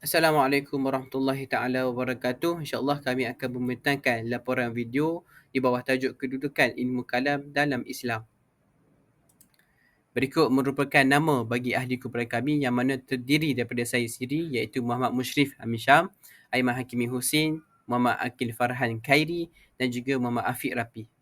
Assalamualaikum warahmatullahi taala wabarakatuh. InsyaAllah kami akan membentangkan laporan video di bawah tajuk kedudukan ilmu kalam dalam Islam. Berikut merupakan nama bagi ahli kumpulan kami yang mana terdiri daripada saya sendiri iaitu Muhammad Mushrif Amin Syam, Aiman Hakimi Hussein, Muhammad Akil Farhan Khairi dan juga Muhammad Afiq Rapi.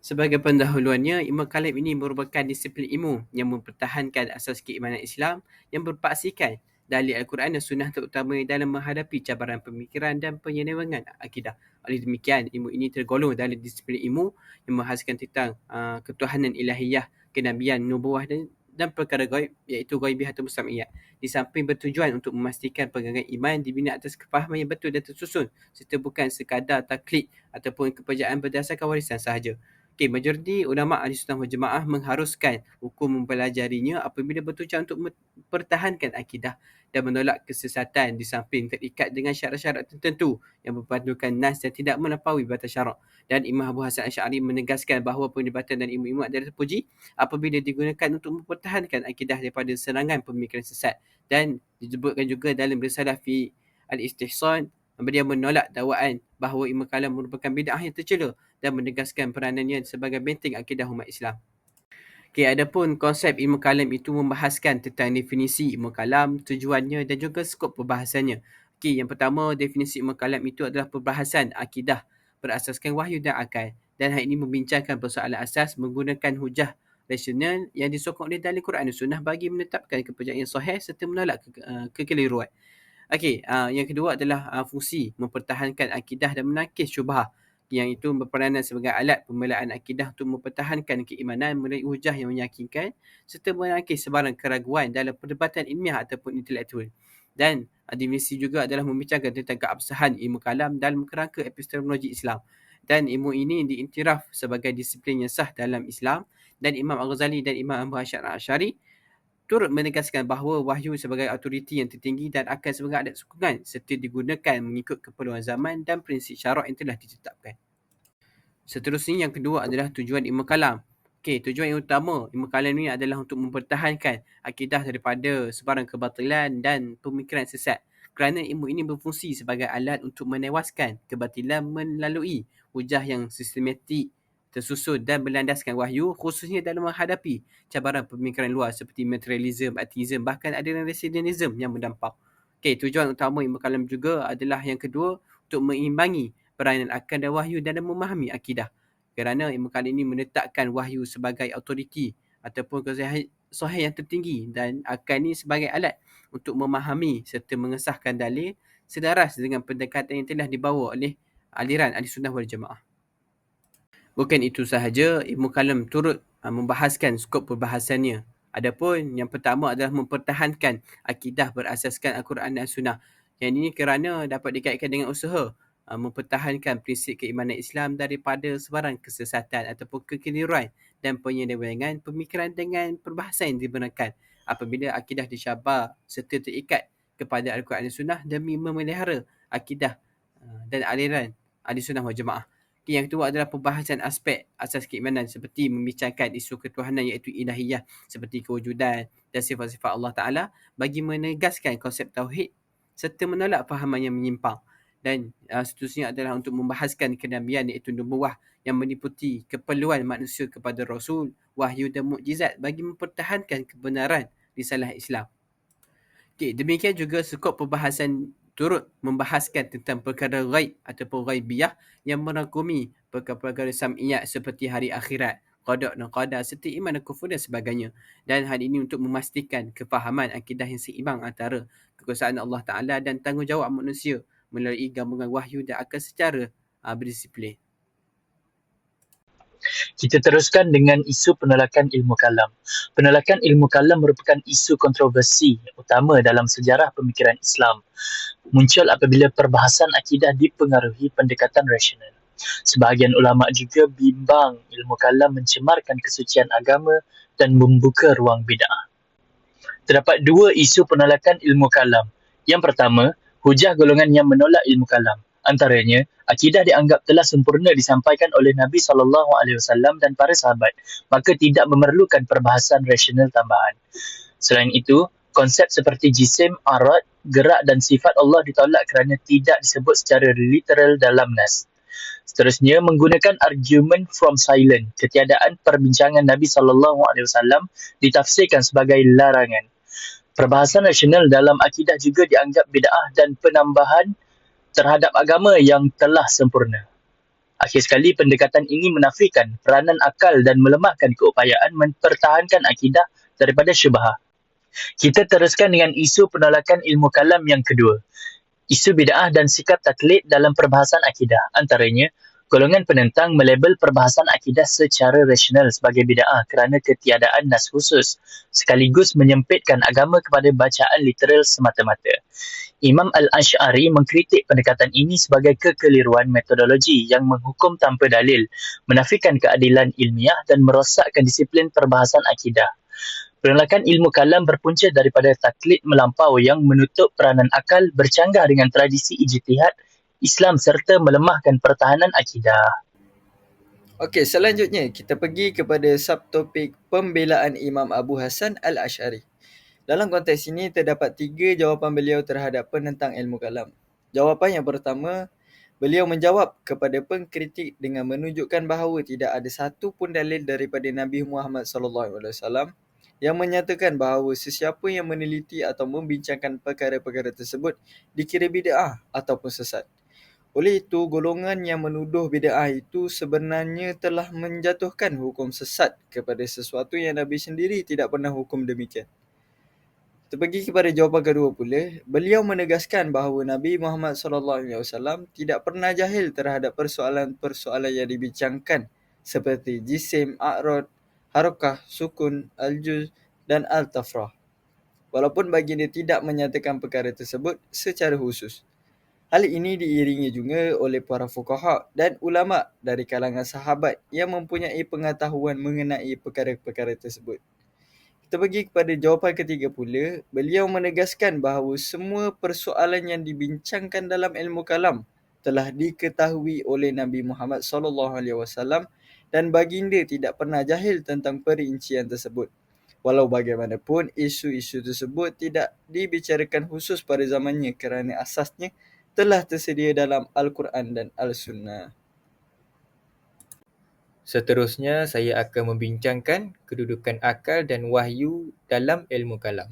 Sebagai pendahuluannya, ilmu kalam ini merupakan disiplin ilmu yang mempertahankan asas keimanan Islam yang berpaksikan dalil Al-Quran dan Sunnah terutama dalam menghadapi cabaran pemikiran dan penyelewengan akidah. Oleh demikian, ilmu ini tergolong dalam disiplin ilmu yang membahaskan tentang ketuhanan ilahiyah, kenabian, nubuah dan perkara gaib iaitu gaibiyah atau mustamiyat. Di samping bertujuan untuk memastikan pegangan iman dibina atas kefahaman yang betul dan tersusun serta bukan sekadar taklid ataupun kepercayaan berdasarkan warisan sahaja. Majoriti ulama Ahli Sunnah wal Jamaah mengharuskan hukum mempelajarinya apabila bertujuan untuk mempertahankan akidah dan menolak kesesatan di samping terikat dengan syarat-syarat tertentu yang berpandukan nas dan tidak melampaui batas syarak. Dan Imam Abu Hasan Asy'ari menegaskan bahawa perdebatan dan ilmu-ilmu adalah terpuji apabila digunakan untuk mempertahankan akidah daripada serangan pemikiran sesat. Dan disebutkan juga dalam risalah fi al-istihsan, beliau menolak dakwaan bahawa ilmu kalam merupakan bid'ah yang tercela dan menegaskan peranannya sebagai benteng akidah umat Islam. Adapun konsep ilmu kalam itu membahaskan tentang definisi ilmu kalam, tujuannya dan juga skop perbahasannya. Yang pertama, definisi ilmu kalam itu adalah perbahasan akidah berasaskan wahyu dan akal. Dan hal ini membincangkan persoalan asas menggunakan hujah rasional yang disokong oleh dalil Quran dan Sunnah bagi menetapkan kepercayaan sahih serta menolak kekeliruan. Yang kedua adalah fungsi mempertahankan akidah dan menakis syubhah, yang itu berperanan sebagai alat pembelaan akidah untuk mempertahankan keimanan melalui hujah yang meyakinkan serta menakis sebarang keraguan dalam perdebatan ilmiah ataupun intelektual. Dan definisi juga adalah membincangkan tentang keabsahan ilmu kalam dalam kerangka epistemologi Islam. Dan ilmu ini diiktiraf sebagai disiplin yang sah dalam Islam, dan Imam Al-Ghazali dan Imam Abu Hasan Asy'ari turut menegaskan bahawa wahyu sebagai autoriti yang tertinggi dan akal sebagai alat sokongan serta digunakan mengikut keperluan zaman dan prinsip syarak yang telah ditetapkan. Seterusnya, yang kedua adalah tujuan ilmu kalam. Tujuan yang utama ilmu kalam ini adalah untuk mempertahankan akidah daripada sebarang kebatilan dan pemikiran sesat. Kerana ilmu ini berfungsi sebagai alat untuk menewaskan kebatilan melalui hujah yang sistematik, tersusun dan berlandaskan wahyu, khususnya dalam menghadapi cabaran pemikiran luar seperti materialism, ateism, bahkan aliran residenism yang berdampak. Tujuan utama ilmu kalam juga adalah yang kedua, untuk mengimbangi peranan akal dan wahyu dalam memahami akidah. Kerana ilmu kalam ini menetapkan wahyu sebagai autoriti ataupun sahih yang tertinggi dan akal ini sebagai alat untuk memahami serta mengesahkan dalil selaras dengan pendekatan yang telah dibawa oleh aliran Ahli Sunnah wal Jamaah. Bukan itu sahaja, ilmu kalam turut membahaskan skop perbahasannya. Adapun yang pertama adalah mempertahankan akidah berasaskan Al-Quran dan Sunnah. Yang ini kerana dapat dikaitkan dengan usaha mempertahankan prinsip keimanan Islam daripada sebarang kesesatan ataupun kekeliruan dan penyelewengan pemikiran dengan perbahasan yang dibenarkan apabila akidah dicabar serta terikat kepada Al-Quran dan Sunnah demi memelihara akidah dan aliran Ahli Sunnah wal Jamaah. Yang kedua adalah pembahasan aspek asas keimanan seperti membincangkan isu ketuhanan iaitu ilahiyah seperti kewujudan dan sifat-sifat Allah Ta'ala bagi menegaskan konsep tauhid serta menolak fahaman yang menyimpang. Dan seterusnya adalah untuk membahaskan kenabian iaitu nubuwah yang meliputi keperluan manusia kepada Rasul, wahyu dan mukjizat bagi mempertahankan kebenaran risalah Islam. Demikian juga skop perbahasan turut membahaskan tentang perkara ghaib ataupun ghaibiyah yang merangkumi perkara-perkara sam'iyat seperti hari akhirat, qada dan qadar serta iman dan kufur dan sebagainya. Dan hal ini untuk memastikan kefahaman akidah yang seimbang antara kekuasaan Allah Ta'ala dan tanggungjawab manusia melalui gabungan wahyu dan akal secara berdisiplin. Kita teruskan dengan isu penolakan ilmu kalam. Penolakan ilmu kalam merupakan isu kontroversi utama dalam sejarah pemikiran Islam. Muncul apabila perbahasan akidah dipengaruhi pendekatan rasional. Sebahagian ulama juga bimbang ilmu kalam mencemarkan kesucian agama dan membuka ruang bid'ah. Terdapat dua isu penolakan ilmu kalam. Yang pertama, hujah golongan yang menolak ilmu kalam. Antaranya, akidah dianggap telah sempurna disampaikan oleh Nabi SAW dan para sahabat, maka tidak memerlukan perbahasan rasional tambahan. Selain itu, konsep seperti jisim, arad, gerak dan sifat Allah ditolak kerana tidak disebut secara literal dalam nas. Seterusnya, menggunakan argument from silent, ketiadaan perbincangan Nabi SAW ditafsirkan sebagai larangan. Perbahasan rasional dalam akidah juga dianggap bid'ah dan penambahan terhadap agama yang telah sempurna. Akhir sekali, pendekatan ini menafikan peranan akal dan melemahkan keupayaan mempertahankan akidah daripada syubhah. Kita teruskan dengan isu penolakan ilmu kalam yang kedua. Isu bid'ah dan sikap taklid dalam perbahasan akidah. Antaranya, golongan penentang melabel perbahasan akidah secara rasional sebagai bid'ah kerana ketiadaan nas khusus, sekaligus menyempitkan agama kepada bacaan literal semata-mata. Imam Al-Ash'ari mengkritik pendekatan ini sebagai kekeliruan metodologi yang menghukum tanpa dalil, menafikan keadilan ilmiah dan merosakkan disiplin perbahasan akidah. Penolakan ilmu kalam berpunca daripada taklid melampau yang menutup peranan akal, bercanggah dengan tradisi ijtihad Islam serta melemahkan pertahanan akidah. Okey, selanjutnya kita pergi kepada subtopik pembelaan Imam Abu Hasan Al-Ash'ari. Dalam konteks ini terdapat 3 jawapan beliau terhadap penentang ilmu kalam. Jawapan yang pertama, beliau menjawab kepada pengkritik dengan menunjukkan bahawa tidak ada satu pun dalil daripada Nabi Muhammad SAW yang menyatakan bahawa sesiapa yang meneliti atau membincangkan perkara-perkara tersebut dikira bid'ah ataupun sesat. Oleh itu, golongan yang menuduh bid'ah itu sebenarnya telah menjatuhkan hukum sesat kepada sesuatu yang Nabi sendiri tidak pernah hukum demikian. Kita pergi kepada jawapan kedua pula, beliau menegaskan bahawa Nabi Muhammad SAW tidak pernah jahil terhadap persoalan-persoalan yang dibincangkan seperti jisim, a'rad, harakah, sukun, al-juz dan al-tafrah. Walaupun baginda tidak menyatakan perkara tersebut secara khusus. Hal ini diiringi juga oleh para fuqaha dan ulama dari kalangan sahabat yang mempunyai pengetahuan mengenai perkara-perkara tersebut. Kita pergi kepada jawapan ketiga pula, beliau menegaskan bahawa semua persoalan yang dibincangkan dalam ilmu kalam telah diketahui oleh Nabi Muhammad SAW dan baginda tidak pernah jahil tentang perincian tersebut. Walau bagaimanapun, isu-isu tersebut tidak dibicarakan khusus pada zamannya kerana asasnya telah tersedia dalam Al-Quran dan Al-Sunnah. Seterusnya, saya akan membincangkan kedudukan akal dan wahyu dalam ilmu kalam.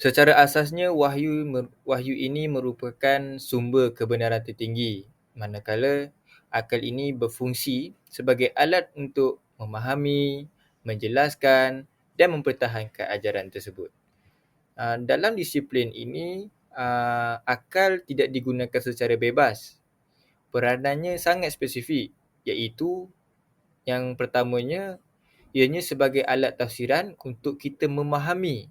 Secara asasnya, wahyu ini merupakan sumber kebenaran tertinggi, manakala akal ini berfungsi sebagai alat untuk memahami, menjelaskan dan mempertahankan ajaran tersebut. Dalam disiplin ini, akal tidak digunakan secara bebas. Peranannya sangat spesifik, iaitu yang pertamanya, ianya sebagai alat tafsiran untuk kita memahami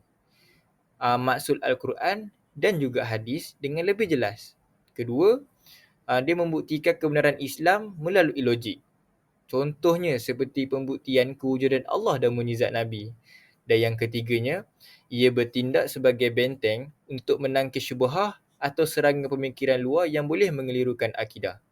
maksud Al-Quran dan juga hadis dengan lebih jelas. Kedua, dia membuktikan kebenaran Islam melalui logik. Contohnya seperti pembuktian kewujudan Allah dan mukjizat Nabi. Dan yang ketiganya, ia bertindak sebagai benteng untuk menangkis syubhah atau serangan pemikiran luar yang boleh mengelirukan akidah.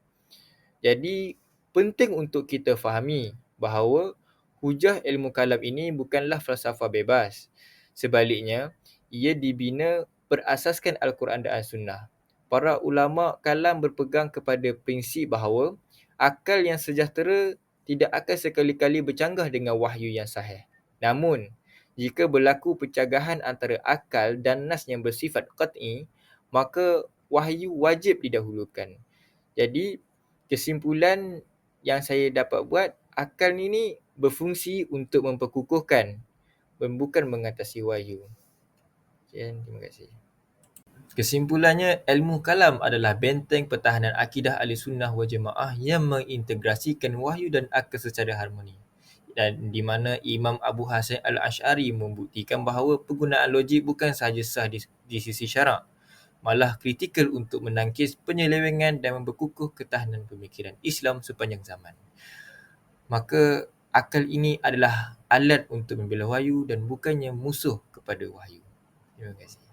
Jadi, penting untuk kita fahami bahawa hujah ilmu kalam ini bukanlah falsafah bebas. Sebaliknya, ia dibina berasaskan Al-Quran dan Al-Sunnah. Para ulama kalam berpegang kepada prinsip bahawa akal yang sejahtera tidak akan sekali-kali bercanggah dengan wahyu yang sahih. Namun, jika berlaku percanggahan antara akal dan nas yang bersifat qat'i, maka wahyu wajib didahulukan. Jadi, kesimpulan yang saya dapat buat, akal ini berfungsi untuk memperkukuhkan, bukan mengatasi wahyu. Terima kasih. Kesimpulannya, ilmu kalam adalah benteng pertahanan akidah Ahlussunnah wal Jamaah yang mengintegrasikan wahyu dan akal secara harmoni. Dan di mana Imam Abu Hasan Al-Ash'ari membuktikan bahawa penggunaan logik bukan sahaja sah di sisi syarak, malah kritikal untuk menangkis penyelewengan dan memperkukuh ketahanan pemikiran Islam sepanjang zaman. Maka akal ini adalah alat untuk membela wahyu dan bukannya musuh kepada wahyu. Terima kasih.